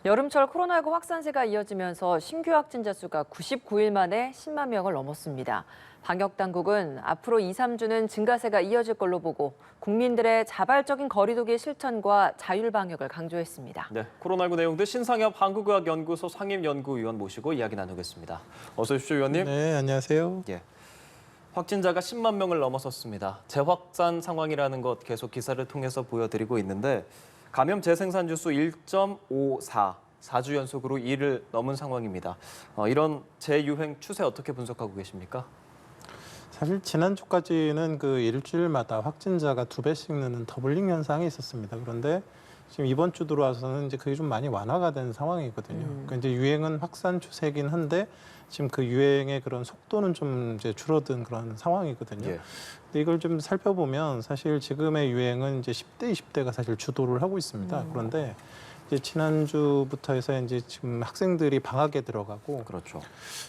여름철 코로나19 확산세가 이어지면서 신규 확진자 수가 99일 만에 10만 명을 넘었습니다. 방역당국은 앞으로 2, 3주는 증가세가 이어질 걸로 보고 국민들의 자발적인 거리두기 실천과 자율방역을 강조했습니다. 네, 코로나19 내용들 신상엽 한국의학연구소 상임연구위원 모시고 이야기 나누겠습니다. 어서 오십시오, 위원님. 네, 안녕하세요. 예. 확진자가 10만 명을 넘어섰습니다. 재확산 상황이라는 것 계속 기사를 통해서 보여드리고 있는데 감염 재생산 주수 1.54, 4주 연속으로 2를 넘은 상황입니다. 이런 재유행 추세 어떻게 분석하고 계십니까? 사실 지난주까지는 그 일주일마다 확진자가 2배씩 느는 더블링 현상이 있었습니다. 그런데 지금 이번 주 들어와서는 이제 그게 좀 많이 완화가 된 상황이거든요. 그러니까 이제 유행은 확산 추세이긴 한데 지금 그 유행의 그런 속도는 좀 이제 줄어든 그런 상황이거든요. 예. 근데 이걸 좀 살펴보면 사실 지금의 유행은 이제 10대, 20대가 사실 주도를 하고 있습니다. 그런데 이제 지난주부터 해서 이제 지금 학생들이 방학에 들어가고 그렇죠.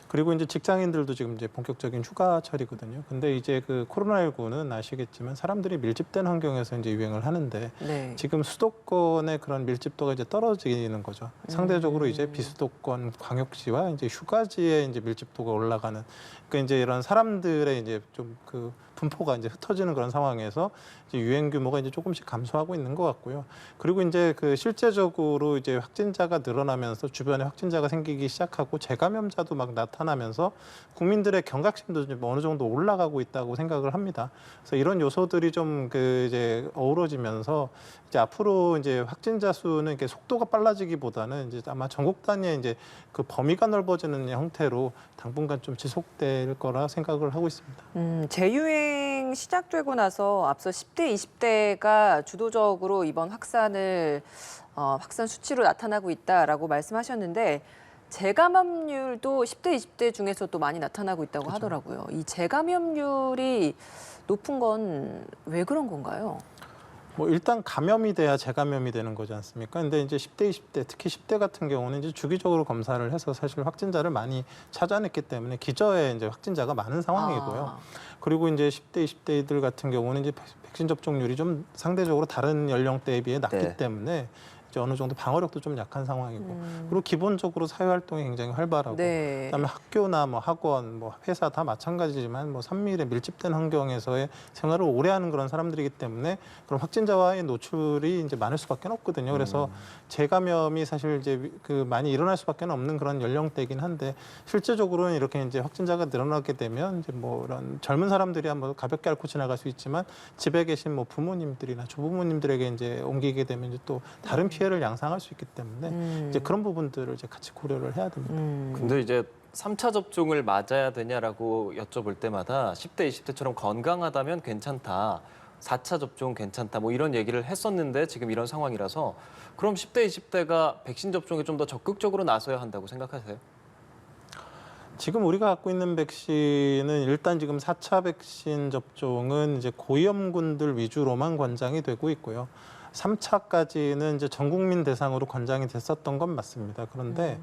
그리고 이제 직장인들도 지금 이제 본격적인 휴가철이거든요. 근데 이제 그 코로나19는 아시겠지만 사람들이 밀집된 환경에서 이제 유행을 하는데 네. 지금 수도권의 그런 밀집도가 이제 떨어지는 거죠. 상대적으로 이제 비수도권 광역시와 이제 휴가지의 이제 밀집도가 올라가는 그러니까 이제 이런 사람들의 이제 좀 그 분포가 이제 흩어지는 그런 상황에서 이제 유행 규모가 이제 조금씩 감소하고 있는 것 같고요. 그리고 이제 그 실제적으로 이제 확진자가 늘어나면서 주변에 확진자가 생기기 시작하고 재감염자도 막 나타나면서 국민들의 경각심도 좀 어느 정도 올라가고 있다고 생각을 합니다. 그래서 이런 요소들이 좀 그 이제 어우러지면서 이제 앞으로 이제 확진자 수는 이렇게 속도가 빨라지기보다는 이제 아마 전국 단위의 이제 그 범위가 넓어지는 형태로 당분간 좀 지속될 거라 생각을 하고 있습니다. 재유행 시작되고 나서 앞서 10대, 20대가 주도적으로 이번 확산 수치로 나타나고 있다라고 말씀하셨는데 재감염률도 10대, 20대 중에서도 많이 나타나고 있다고 그렇죠. 하더라고요. 이 재감염률이 높은 건 왜 그런 건가요? 뭐 일단 감염이 돼야 재감염이 되는 거지 않습니까? 근데 이제 10대, 20대, 특히 10대 같은 경우는 이제 주기적으로 검사를 해서 사실 확진자를 많이 찾아냈기 때문에 기저에 이제 확진자가 많은 상황이고요. 그리고 이제 10대, 20대들 같은 경우는 이제 백신 접종률이 좀 상대적으로 다른 연령대에 비해 낮기 네. 때문에 이제 어느 정도 방어력도 좀 약한 상황이고 그리고 기본적으로 사회 활동이 굉장히 활발하고 네. 그다음에 학교나 뭐 학원, 뭐 회사 다 마찬가지지만 뭐 산밀에 밀집된 환경에서의 생활을 오래 하는 그런 사람들이기 때문에 그런 확진자와의 노출이 이제 많을 수밖에 없거든요. 그래서 재감염이 사실 이제 그 많이 일어날 수밖에 없는 그런 연령대이긴 한데 실제적으로는 이렇게 이제 확진자가 늘어나게 되면 이제 뭐 이런 젊은 사람들이 한번 가볍게 앓고 지나갈 수 있지만 집에 계신 뭐 부모님들이나 조부모님들에게 이제 옮기게 되면 이제 또 다른 피해를 양상할 수 있기 때문에 이제 그런 부분들을 이제 같이 고려를 해야 됩니다. 근데 이제 3차 접종을 맞아야 되냐라고 여쭤볼 때마다 10대, 20대처럼 건강하다면 괜찮다. 4차 접종 괜찮다. 뭐 이런 얘기를 했었는데 지금 이런 상황이라서 그럼 10대, 20대가 백신 접종에 좀 더 적극적으로 나서야 한다고 생각하세요? 지금 우리가 갖고 있는 백신은 일단 지금 4차 백신 접종은 이제 고위험군들 위주로만 권장이 되고 있고요. 3차까지는 이제 전 국민 대상으로 권장이 됐었던 건 맞습니다. 그런데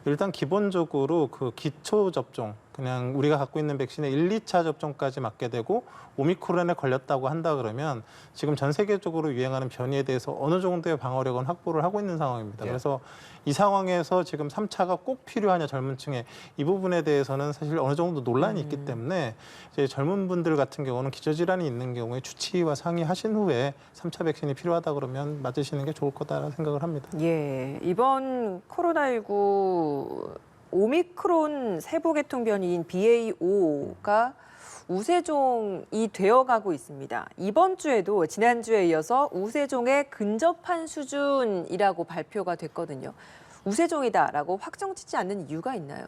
일단 기본적으로 그 기초 접종, 그냥 우리가 갖고 있는 백신의 1, 2차 접종까지 맞게 되고 오미크론에 걸렸다고 한다 그러면 지금 전 세계적으로 유행하는 변이에 대해서 어느 정도의 방어력은 확보를 하고 있는 상황입니다. 예. 그래서 이 상황에서 지금 3차가 꼭 필요하냐 젊은 층에 이 부분에 대해서는 사실 어느 정도 논란이 있기 때문에 이제 젊은 분들 같은 경우는 기저질환이 있는 경우에 주치의와 상의하신 후에 3차 백신이 필요하다 그러면 맞으시는 게 좋을 거다라는 생각을 합니다. 예, 이번 코로나19 오미크론 세부 계통 변이인 BA.5가 우세종이 되어가고 있습니다. 이번 주에도 지난주에 이어서 우세종에 근접한 수준이라고 발표가 됐거든요. 우세종이다라고 확정짓지 않는 이유가 있나요?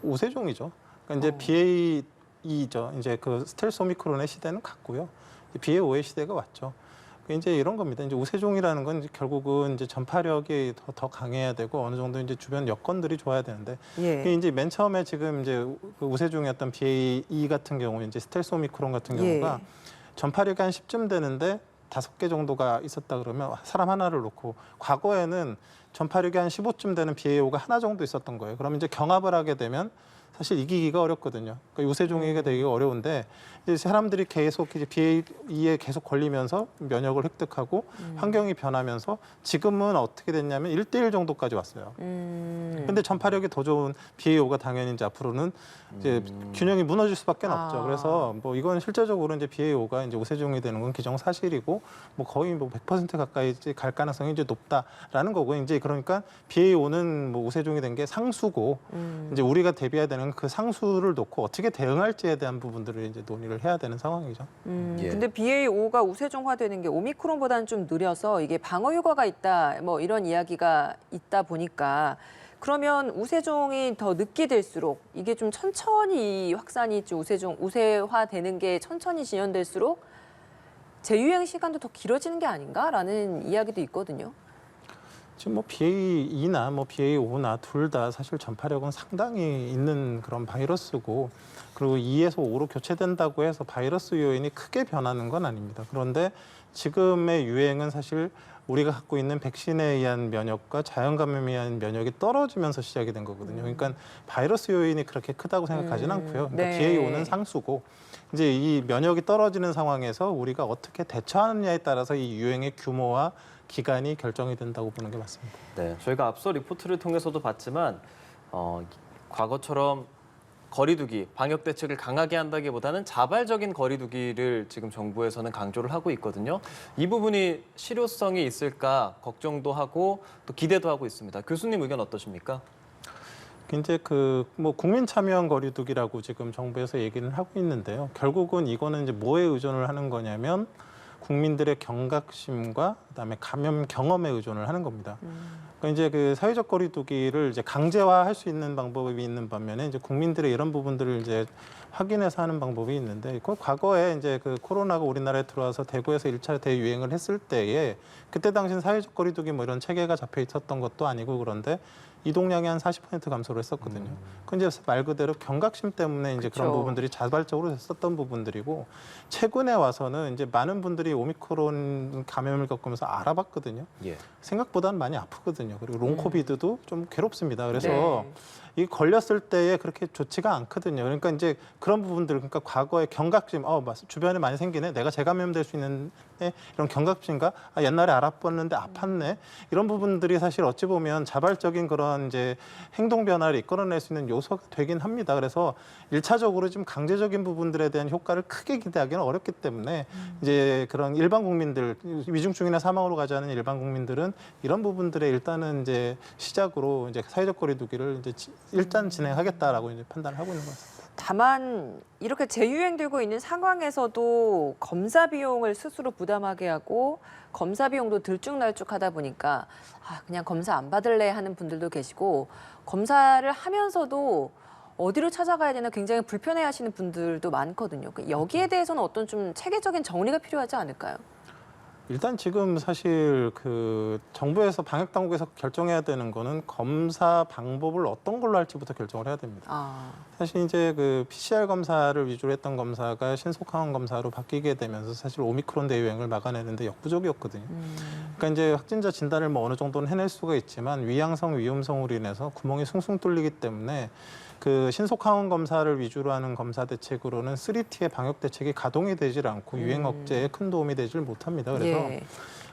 우세종이죠. 그러니까 이제 BA.2죠. 이제 그 스텔스 오미크론의 시대는 갔고요. BA.5의 시대가 왔죠. 이제 이런 겁니다. 이제 우세종이라는 건 이제 결국은 이제 전파력이 더 강해야 되고 어느 정도 이제 주변 여건들이 좋아야 되는데 예. 이제 맨 처음에 지금 이제 그 우세종이었던 BA.2 같은 경우 이제 스텔스 오미크론 같은 경우가 전파력이 한 10쯤 되는데 5개 정도가 있었다 그러면 사람 하나를 놓고 과거에는 전파력이 한 15쯤 되는 BA.5가 하나 정도 있었던 거예요. 그럼 이제 경합을 하게 되면 사실 이기기가 어렵거든요. 그러니까 우세종이가 되기 어려운데 이제 사람들이 계속 이제 BA2에 계속 걸리면서 면역을 획득하고 환경이 변하면서 지금은 어떻게 됐냐면 1대1 정도까지 왔어요. 근데 전파력이 더 좋은 BA5가 당연히 이제 앞으로는 이제 균형이 무너질 수밖에 없죠. 그래서 뭐 이건 실제적으로 이제 BA5가 이제 우세종이 되는 건 기정사실이고 뭐 거의 뭐 100% 가까이 이제 갈 가능성이 이제 높다라는 거고 이제 그러니까 BA5는 뭐 우세종이 된 게 상수고 이제 우리가 대비해야 되는 그 상수를 놓고 어떻게 대응할지에 대한 부분들을 이제 논의를 해야 되는 상황이죠. 예. 근데 BA5가 우세종화되는 게 오미크론보다는 좀 느려서 이게 방어 효과가 있다, 뭐 이런 이야기가 있다 보니까 그러면 우세종이 더 늦게 될수록 이게 좀 천천히 확산이 좀 우세화되는 게 천천히 진연될수록 재유행 시간도 더 길어지는 게 아닌가라는 이야기도 있거든요. 지금 뭐 BA2나 뭐 BA5나 둘 다 사실 전파력은 상당히 있는 그런 바이러스고 그리고 2에서 5로 교체된다고 해서 바이러스 요인이 크게 변하는 건 아닙니다. 그런데 지금의 유행은 사실 우리가 갖고 있는 백신에 의한 면역과 자연 감염에 의한 면역이 떨어지면서 시작이 된 거거든요. 그러니까 바이러스 요인이 그렇게 크다고 생각하지는 않고요. 그러니까 네. BA5는 상수고 이제 이 면역이 떨어지는 상황에서 우리가 어떻게 대처하느냐에 따라서 이 유행의 규모와 기간이 결정이 된다고 보는 게 맞습니다. 네, 저희가 앞서 리포트를 통해서도 봤지만 과거처럼 거리두기, 방역 대책을 강하게 한다기보다는 자발적인 거리두기를 지금 정부에서는 강조를 하고 있거든요. 이 부분이 실효성이 있을까 걱정도 하고 또 기대도 하고 있습니다. 교수님 의견 어떠십니까? 이제 그 뭐 국민 참여형 거리두기라고 지금 정부에서 얘기는 하고 있는데요. 결국은 이거는 이제 뭐에 의존을 하는 거냐면 국민들의 경각심과 그다음에 감염 경험에 의존을 하는 겁니다. 그러니까 이제 그 사회적 거리두기를 이제 강제화할 수 있는 방법이 있는 반면에 이제 국민들의 이런 부분들을 이제 확인해서 하는 방법이 있는데 그 과거에 이제 그 코로나가 우리나라에 들어와서 대구에서 1차 대유행을 했을 때에 그때 당시엔 사회적 거리두기 뭐 이런 체계가 잡혀 있었던 것도 아니고 그런데 이동량이 한 40% 감소를 했었거든요. 그 이제 말 그대로 경각심 때문에 이제 그런 그쵸. 부분들이 자발적으로 됐었던 부분들이고 최근에 와서는 이제 많은 분들이 오미크론 감염을 겪으면서 알아봤거든요. 예. 생각보다는 많이 아프거든요. 그리고 롱코비드도 좀 괴롭습니다. 그래서 네. 이 걸렸을 때에 그렇게 좋지가 않거든요. 그러니까 이제 그런 부분들, 그러니까 과거에 경각심, 주변에 많이 생기네, 내가 재감염될 수 있는 이런 경각심과 옛날에 알아봤는데 아팠네 이런 부분들이 사실 어찌 보면 자발적인 그런 이제 행동 변화를 이끌어낼 수 있는 요소가 되긴 합니다. 그래서 1차적으로 좀 강제적인 부분들에 대한 효과를 크게 기대하기는 어렵기 때문에 이제 그런 일반 국민들 위중증이나 사망으로 가지 않은 일반 국민들은 이런 부분들에 일단은 이제 시작으로 이제 사회적 거리두기를 이제 일단 진행하겠다라고 이제 판단을 하고 있는 것 같습니다. 다만 이렇게 재유행되고 있는 상황에서도 검사 비용을 스스로 부담하게 하고 검사 비용도 들쭉날쭉하다 보니까 그냥 검사 안 받을래 하는 분들도 계시고 검사를 하면서도 어디로 찾아가야 되나 굉장히 불편해하시는 분들도 많거든요. 여기에 대해서는 어떤 좀 체계적인 정리가 필요하지 않을까요? 일단 지금 사실 그 정부에서 방역 당국에서 결정해야 되는 거는 검사 방법을 어떤 걸로 할지부터 결정을 해야 됩니다. 사실 이제 그 PCR 검사를 위주로 했던 검사가 신속항원 검사로 바뀌게 되면서 사실 오미크론 대유행을 막아내는데 역부족이었거든요. 그러니까 이제 확진자 진단을 뭐 어느 정도는 해낼 수가 있지만 위양성, 위험성으로 인해서 구멍이 숭숭 뚫리기 때문에 그 신속항원 검사를 위주로 하는 검사 대책으로는 3T의 방역 대책이 가동이 되질 않고 유행 억제에 큰 도움이 되질 못합니다. 그래서 예.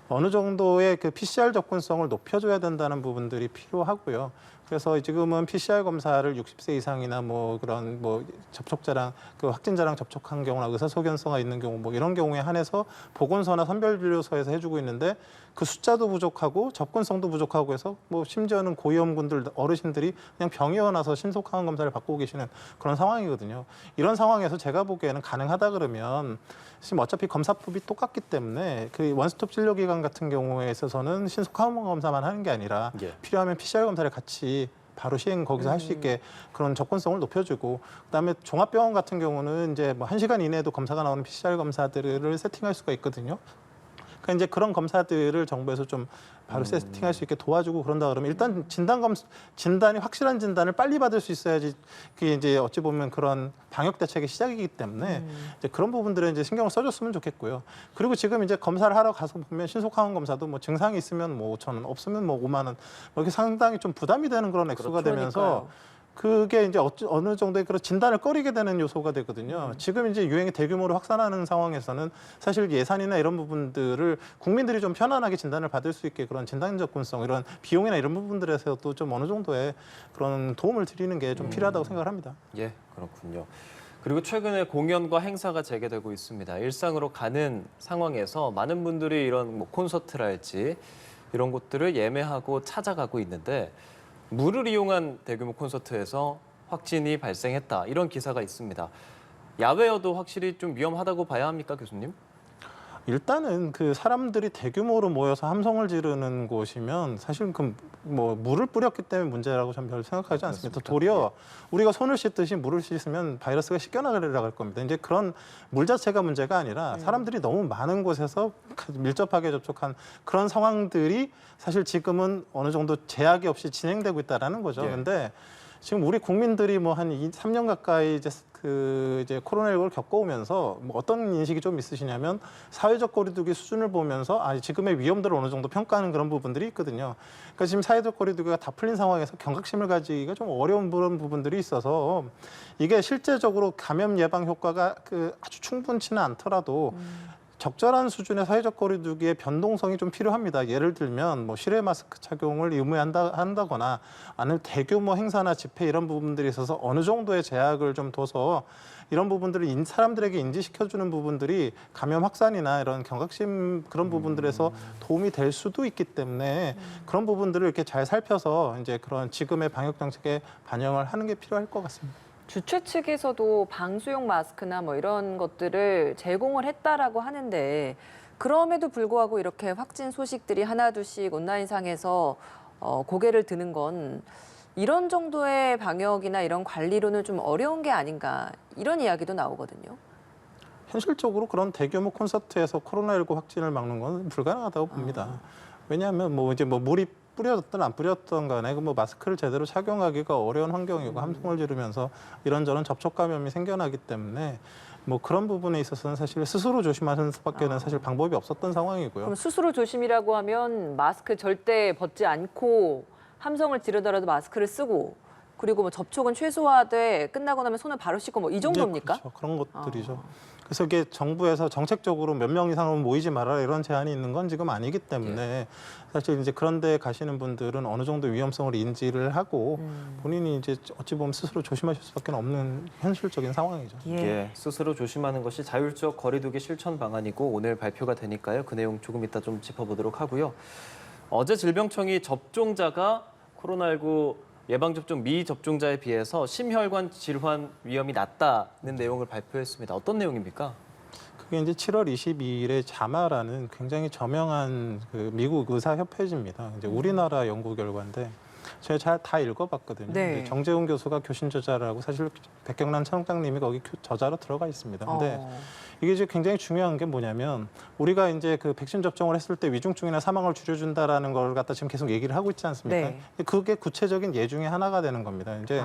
어느 정도의 그 PCR 접근성을 높여줘야 된다는 부분들이 필요하고요. 그래서 지금은 PCR 검사를 60세 이상이나 뭐 그런 뭐 접촉자랑 그 확진자랑 접촉한 경우나 의사소견서가 있는 경우 뭐 이런 경우에 한해서 보건소나 선별진료소에서 해주고 있는데 그 숫자도 부족하고 접근성도 부족하고 해서 뭐 심지어는 고위험군들 어르신들이 그냥 병이 와서 신속항원 검사를 받고 계시는 그런 상황이거든요. 이런 상황에서 제가 보기에는 가능하다 그러면 지금 어차피 검사법이 똑같기 때문에 그 원스톱 진료기관 같은 경우에 있어서는 신속항원 검사만 하는 게 아니라 예. 필요하면 PCR 검사를 같이 바로 시행 거기서 할 수 있게 그런 접근성을 높여주고 그다음에 종합병원 같은 경우는 이제 뭐 1시간 이내에도 검사가 나오는 PCR 검사들을 세팅할 수가 있거든요. 그러니까 이제 그런 검사들을 정부에서 좀 바로 세팅할 수 있게 도와주고 그런다 그러면 일단 진단이 확실한 진단을 빨리 받을 수 있어야지 그게 이제 어찌 보면 그런 방역 대책의 시작이기 때문에 이제 그런 부분들에 이제 신경을 써줬으면 좋겠고요. 그리고 지금 이제 검사를 하러 가서 보면 신속항원 검사도 뭐 증상이 있으면 뭐 5,000원, 없으면 뭐 5만 원, 뭐 이렇게 상당히 좀 부담이 되는 그런 액수가 되면서. 그러니까요. 그게 이제 어느 정도의 그런 진단을 꺼리게 되는 요소가 되거든요. 지금 이제 유행이 대규모로 확산하는 상황에서는 사실 예산이나 이런 부분들을 국민들이 좀 편안하게 진단을 받을 수 있게 그런 진단 접근성, 이런 비용이나 이런 부분들에서도 좀 어느 정도의 그런 도움을 드리는 게 좀 필요하다고 생각을 합니다. 예, 그렇군요. 그리고 최근에 공연과 행사가 재개되고 있습니다. 일상으로 가는 상황에서 많은 분들이 이런 뭐 콘서트랄지 이런 곳들을 예매하고 찾아가고 있는데 물을 이용한 대규모 콘서트에서 확진이 발생했다. 이런 기사가 있습니다. 야외여도 확실히 좀 위험하다고 봐야 합니까, 교수님? 일단은 그 사람들이 대규모로 모여서 함성을 지르는 곳이면 사실 그 뭐 물을 뿌렸기 때문에 문제라고 저는 별로 생각하지 않습니다. 그렇습니까? 도리어 우리가 손을 씻듯이 물을 씻으면 바이러스가 씻겨나갈 겁니다. 이제 그런 물 자체가 문제가 아니라 사람들이 너무 많은 곳에서 밀접하게 접촉한 그런 상황들이 사실 지금은 어느 정도 제약이 없이 진행되고 있다라는 거죠. 예. 근데 지금 우리 국민들이 뭐 한 3년 가까이 이제 코로나19를 겪어오면서 뭐 어떤 인식이 좀 있으시냐면 사회적 거리두기 수준을 보면서 지금의 위험도를 어느 정도 평가하는 그런 부분들이 있거든요. 그러니까 지금 사회적 거리두기가 다 풀린 상황에서 경각심을 가지기가 좀 어려운 그런 부분들이 있어서 이게 실제적으로 감염 예방 효과가 아주 충분치는 않더라도 적절한 수준의 사회적 거리두기의 변동성이 좀 필요합니다. 예를 들면 뭐 실외 마스크 착용을 의무한다거나 아니면 대규모 행사나 집회 이런 부분들이 있어서 어느 정도의 제약을 좀 둬서 이런 부분들을 사람들에게 인지시켜주는 부분들이 감염 확산이나 이런 경각심 그런 부분들에서 도움이 될 수도 있기 때문에 그런 부분들을 이렇게 잘 살펴서 이제 그런 지금의 방역 정책에 반영을 하는 게 필요할 것 같습니다. 주최 측에서도 방수용 마스크나 뭐 이런 것들을 제공을 했다라고 하는데 그럼에도 불구하고 이렇게 확진 소식들이 하나둘씩 온라인상에서 고개를 드는 건 이런 정도의 방역이나 이런 관리로는 좀 어려운 게 아닌가 이런 이야기도 나오거든요. 현실적으로 그런 대규모 콘서트에서 코로나19 확진을 막는 건 불가능하다고 봅니다. 왜냐하면 뭐 이제 뭐 물이 뿌려졌든 안 뿌렸던 간에 뭐 마스크를 제대로 착용하기가 어려운 환경이고 함성을 지르면서 이런저런 접촉 감염이 생겨나기 때문에 뭐 그런 부분에 있어서는 사실 스스로 조심하는 수밖에는 사실 방법이 없었던 상황이고요. 그럼 스스로 조심이라고 하면 마스크 절대 벗지 않고 함성을 지르더라도 마스크를 쓰고 그리고 뭐 접촉은 최소화돼 끝나고 나면 손을 바로 씻고 뭐 이 정도입니까? 네, 그렇죠. 그런 것들이죠. 그래서 이게 정부에서 정책적으로 몇 명 이상은 모이지 말아라 이런 제한이 있는 건 지금 아니기 때문에 사실 이제 그런 데 가시는 분들은 어느 정도 위험성을 인지를 하고 본인이 이제 어찌 보면 스스로 조심하실 수밖에 없는 현실적인 상황이죠. 예, 스스로 조심하는 것이 자율적 거리두기 실천 방안이고 오늘 발표가 되니까요. 그 내용 조금 이따 좀 짚어보도록 하고요. 어제 질병청이 접종자가 코로나19 예방접종 미접종자에 비해서 심혈관 질환 위험이 낮다는 내용을 발표했습니다. 어떤 내용입니까? 그게 이제 7월 22일에 자마라는 굉장히 저명한 그 미국 의사협회지입니다. 이제 우리나라 연구 결과인데 제가 다 읽어봤거든요. 네. 정재훈 교수가 교신 저자라고 사실 백경란 차장님이 거기 저자로 들어가 있습니다. 근데 이게 이제 굉장히 중요한 게 뭐냐면 우리가 이제 그 백신 접종을 했을 때 위중증이나 사망을 줄여준다라는 걸 갖다 지금 계속 얘기를 하고 있지 않습니까? 네. 그게 구체적인 예 중에 하나가 되는 겁니다. 이제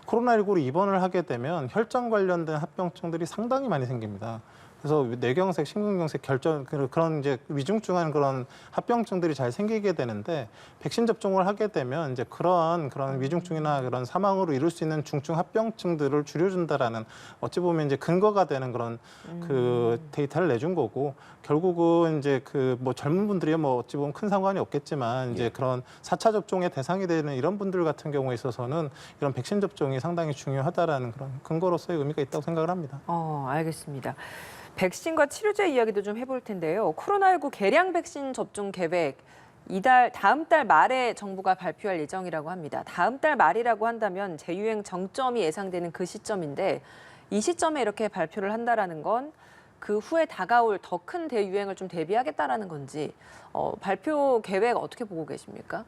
코로나19로 입원을 하게 되면 혈전 관련된 합병증들이 상당히 많이 생깁니다. 그래서 뇌경색, 심근경색, 그런 이제 위중증한 그런 합병증들이 잘 생기게 되는데 백신 접종을 하게 되면 이제 그런 위중증이나 그런 사망으로 이룰 수 있는 중증 합병증들을 줄여준다라는 어찌 보면 이제 근거가 되는 그런 그 데이터를 내준 거고 결국은 이제 그 뭐 젊은 분들이 뭐 어찌 보면 큰 상관이 없겠지만 이제 그런 4차 접종의 대상이 되는 이런 분들 같은 경우에 있어서는 이런 백신 접종이 상당히 중요하다라는 그런 근거로서의 의미가 있다고 생각을 합니다. 알겠습니다. 백신과 치료제 이야기도 좀 해볼 텐데요. 코로나19 개량 백신 접종 계획 다음 달 말에 정부가 발표할 예정이라고 합니다. 다음 달 말이라고 한다면 재유행 정점이 예상되는 그 시점인데 이 시점에 이렇게 발표를 한다라는 건 그 후에 다가올 더 큰 대유행을 좀 대비하겠다라는 건지 발표 계획 어떻게 보고 계십니까?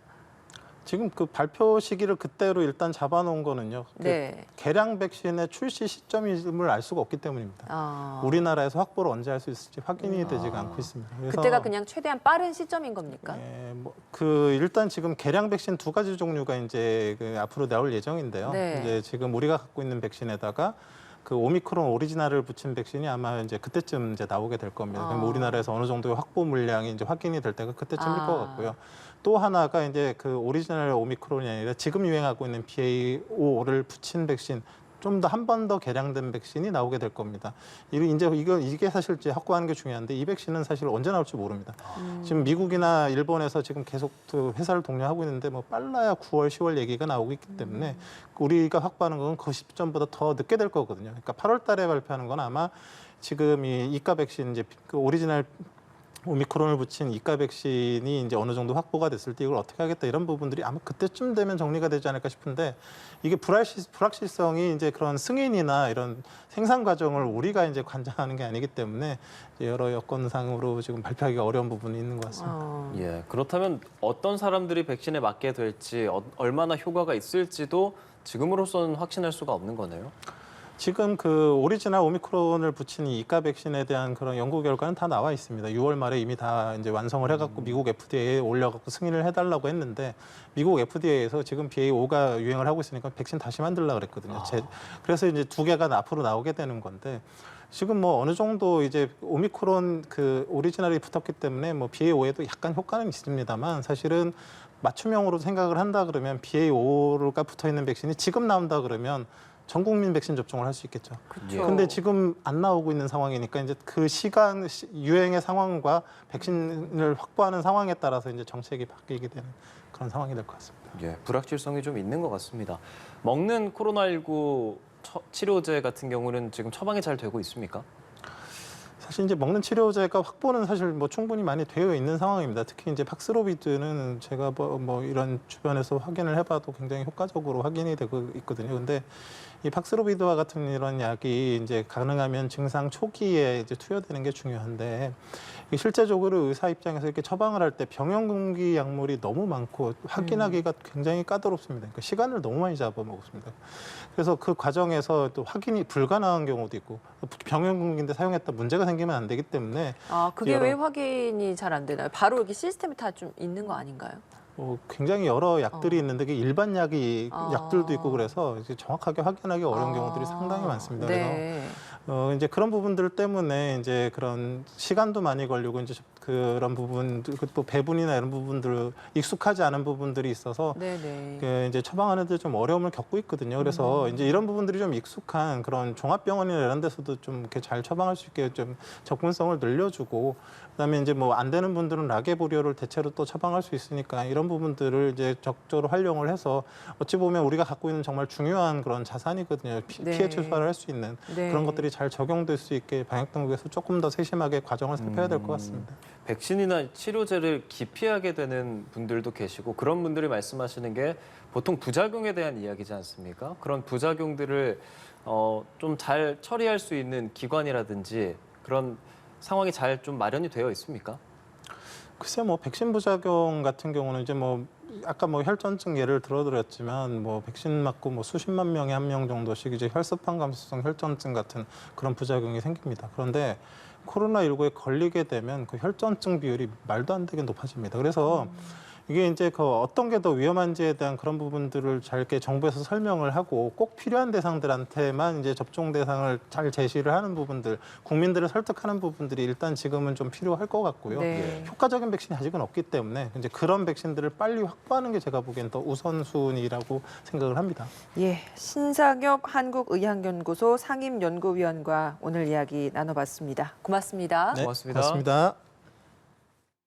지금 그 발표 시기를 그때로 일단 잡아놓은 거는요. 네. 개량 백신의 출시 시점임을 알 수가 없기 때문입니다. 우리나라에서 확보를 언제 할 수 있을지 확인이 되지가 않고 있습니다. 그래서 그때가 그냥 최대한 빠른 시점인 겁니까? 일단 지금 개량 백신 2가지 종류가 이제 앞으로 나올 예정인데요. 네. 이제 지금 우리가 갖고 있는 백신에다가 그 오미크론 오리지널을 붙인 백신이 아마 이제 그때쯤 이제 나오게 될 겁니다. 그럼 우리나라에서 어느 정도의 확보 물량이 이제 확인이 될 때가 그때쯤일 것 같고요. 또 하나가 이제 그 오리지널 오미크론이 아니라 지금 유행하고 있는 BA.5를 붙인 백신 좀 더 한 번 더 개량된 백신이 나오게 될 겁니다. 이게 사실 이제 확보하는 게 중요한데 이 백신은 사실 언제 나올지 모릅니다. 지금 미국이나 일본에서 지금 계속 그 회사를 독려하고 있는데 뭐 빨라야 9월, 10월 얘기가 나오고 있기 때문에 우리가 확보하는 건 그 시점보다 더 늦게 될 거거든요. 그러니까 8월 달에 발표하는 건 아마 지금 이 이가 백신 이제 그 오리지널 오미크론을 붙인 이가 백신이 이제 어느 정도 확보가 됐을 때 이걸 어떻게 하겠다 이런 부분들이 아마 그때쯤 되면 정리가 되지 않을까 싶은데 이게 불확실성이 이제 그런 승인이나 이런 생산 과정을 우리가 이제 관장하는 게 아니기 때문에 여러 여건상으로 지금 발표하기가 어려운 부분이 있는 것 같습니다. 예, 그렇다면 어떤 사람들이 백신에 맞게 될지 얼마나 효과가 있을지도 지금으로서는 확신할 수가 없는 거네요. 지금 그 오리지널 오미크론을 붙인 이 이가 백신에 대한 그런 연구 결과는 다 나와 있습니다. 6월 말에 이미 다 이제 완성을 해갖고 미국 FDA에 올려갖고 승인을 해달라고 했는데 미국 FDA에서 지금 BA.5가 유행을 하고 있으니까 백신 다시 만들려고 그랬거든요. 그래서 이제 2개가 앞으로 나오게 되는 건데 지금 뭐 어느 정도 이제 오미크론 그 오리지널이 붙었기 때문에 뭐 BA.5에도 약간 효과는 있습니다만 사실은 맞춤형으로 생각을 한다 그러면 BA.5가 붙어 있는 백신이 지금 나온다 그러면 전 국민 백신 접종을 할 수 있겠죠. 그렇죠. 근데 지금 안 나오고 있는 상황이니까 이제 그 시간 유행의 상황과 백신을 확보하는 상황에 따라서 이제 정책이 바뀌게 되는 그런 상황이 될 것 같습니다. 예, 불확실성이 좀 있는 것 같습니다. 먹는 코로나19 치료제 같은 경우는 지금 처방이 잘 되고 있습니까? 사실 이제 먹는 치료제가 확보는 사실 뭐 충분히 많이 되어 있는 상황입니다. 특히 이제 팍스로비드는 제가 뭐 이런 주변에서 확인을 해봐도 굉장히 효과적으로 확인이 되고 있거든요. 근데 이 팍스로비드와 같은 이런 약이 이제 가능하면 증상 초기에 이제 투여되는 게 중요한데 이게 실제적으로 의사 입장에서 이렇게 처방을 할 때 병용금기 약물이 너무 많고 확인하기가 굉장히 까다롭습니다. 그러니까 시간을 너무 많이 잡아먹습니다. 그래서 그 과정에서 또 확인이 불가능한 경우도 있고 병용금기인데 사용했다 문제가 생기면 안 되기 때문에 그게 왜 확인이 잘 안 되나요? 바로 이렇게 시스템이 다 좀 있는 거 아닌가요? 굉장히 여러 약들이 있는데 그 일반 약들도 있고 그래서 이제 정확하게 확인하기 어려운 경우들이 상당히 많습니다. 네. 그래서 이제 그런 부분들 때문에 이제 그런 시간도 많이 걸리고 이제 그런 부분 또 배분이나 이런 부분들 익숙하지 않은 부분들이 있어서 네네. 이제 처방하는 데 좀 어려움을 겪고 있거든요. 그래서 이제 이런 부분들이 좀 익숙한 그런 종합병원이나 이런 데서도 좀 이렇게 잘 처방할 수 있게 좀 접근성을 늘려주고 그다음에 이제 뭐 안 되는 분들은 라게브리오를 대체로 또 처방할 수 있으니까 이런 부분들을 이제 적절히 활용을 해서 어찌 보면 우리가 갖고 있는 정말 중요한 그런 자산이거든요. 피해 최소화를 할 수 있는 그런 것들이 잘 적용될 수 있게 방역 당국에서 조금 더 세심하게 과정을 살펴야 될 것 같습니다. 백신이나 치료제를 기피하게 되는 분들도 계시고 그런 분들이 말씀하시는 게 보통 부작용에 대한 이야기지 않습니까? 그런 부작용들을 좀 잘 처리할 수 있는 기관이라든지 그런 상황이 잘 좀 마련이 되어 있습니까? 글쎄 뭐 백신 부작용 같은 경우는 이제 뭐 아까 뭐 혈전증 예를 들어드렸지만 뭐 백신 맞고 뭐 수십만 명에 한 명 정도씩 이제 혈소판 감소성 혈전증 같은 그런 부작용이 생깁니다. 그런데 코로나19에 걸리게 되면 그 혈전증 비율이 말도 안 되게 높아집니다. 그래서 이게 이제 그 어떤 게 더 위험한지에 대한 그런 부분들을 잘 이렇게 정부에서 설명을 하고 꼭 필요한 대상들한테만 이제 접종 대상을 잘 제시를 하는 부분들, 국민들을 설득하는 부분들이 일단 지금은 좀 필요할 것 같고요. 네. 효과적인 백신이 아직은 없기 때문에 이제 그런 백신들을 빨리 확보하는 게 제가 보기엔 더 우선순위라고 생각을 합니다. 예, 신상엽 한국의학연구소 상임연구위원과 오늘 이야기 나눠봤습니다. 고맙습니다. 네, 고맙습니다. 고맙습니다.